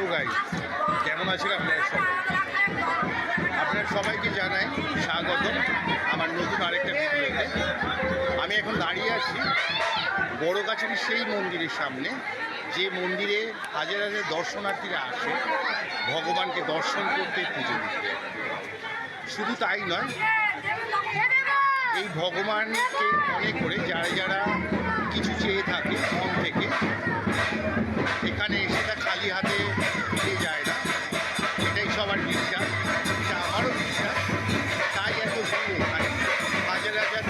Hello guys, কেমন আছেন আপনারা সবাই? আপনার সবাইকে জানাই স্বাগত আমার নতুন আরেকটা ভিডিওতে। আমি এখন দাঁড়িয়ে আছি বড়গাছির সেই মন্দিরের সামনে, যে মন্দিরে হাজার হাজার দর্শনার্থীরা আসে ভগবানকে দর্শন করতে, পুজো দিতে। শুধু তাই নয়, এই ভগবানকে মনে করে যারা যারা কিছু চেয়ে থাকে মন থেকে, এখানে সেটা খালি হাতে ফিরে যায় না। এটাই সবার বিশ্বাস, এটা আমারও বিশ্বাস। তাই এত ভিড় এখানে, হাজার হাজার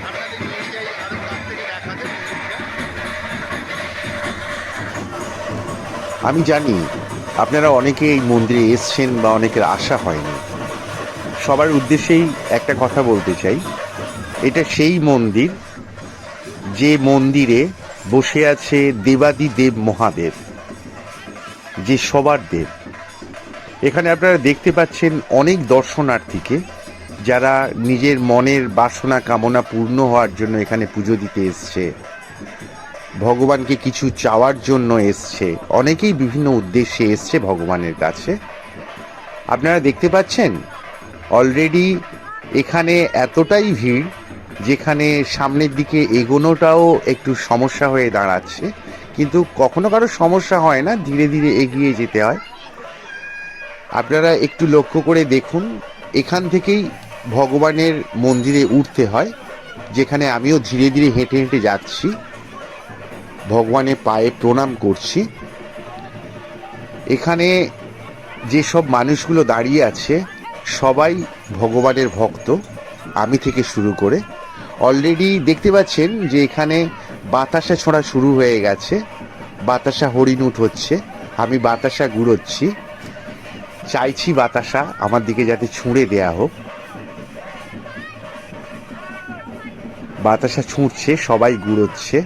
আপনাদের নিয়ে যাই আরও কাছ থেকে দেখাতে মন্দিরটা। আমি জানি আপনারা অনেকে এই মন্দিরে এসছেন বা অনেকের আশা হয়নি। সবার উদ্দেশ্যেই একটা কথা বলতে চাই, এটা সেই মন্দির যে মন্দিরে বসে আছে দেবাদিদেব মহাদেব, যে সবার দেব। এখানে আপনারা দেখতে পাচ্ছেন অনেক দর্শনার্থীকে, যারা নিজের মনের বাসনা কামনা পূর্ণ হওয়ার জন্য এখানে পুজো দিতে এসছে, ভগবানকে কিছু চাওয়ার জন্য এসছে। অনেকেই বিভিন্ন উদ্দেশ্যে এসছে ভগবানের কাছে। আপনারা দেখতে পাচ্ছেন অলরেডি এখানে এতটাই ভিড়, যেখানে সামনের দিকে এগোনোটাও একটু সমস্যা হয়ে দাঁড়াচ্ছে। কিন্তু কখনো কারো সমস্যা হয় না, ধীরে ধীরে এগিয়ে যেতে হয়। আপনারা একটু লক্ষ্য করে দেখুন, এখান থেকেই ভগবানের মন্দিরে উঠতে হয়, যেখানে আমিও ধীরে ধীরে হেঁটে হেঁটে যাচ্ছি, ভগবানের পায়ে প্রণাম করছি। এখানে যেসব মানুষগুলো দাঁড়িয়ে আছে সবাই ভগবানের ভক্ত, আমি থেকে শুরু করে। অলরেডি দেখতে পাচ্ছেন যে এখানে বাতাসা ছোঁড়া শুরু হয়ে গেছে, বাতাসা হরিণুট হচ্ছে। আমি বাতাসা ঘুরোচ্ছি, চাইছি বাতাসা আমার দিকে যাতে ছুঁড়ে দেয়া হোক। বাতাসা ছুঁড়ছে, সবাই ঘুরোচ্ছে।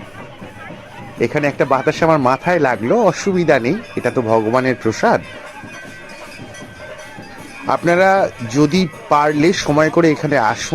এখানে একটা বাতাসা আমার মাথায় লাগলো, অসুবিধা নেই, এটা তো ভগবানের প্রসাদ। আপনারা যদি পারলে সময় করে এখানে আসুন।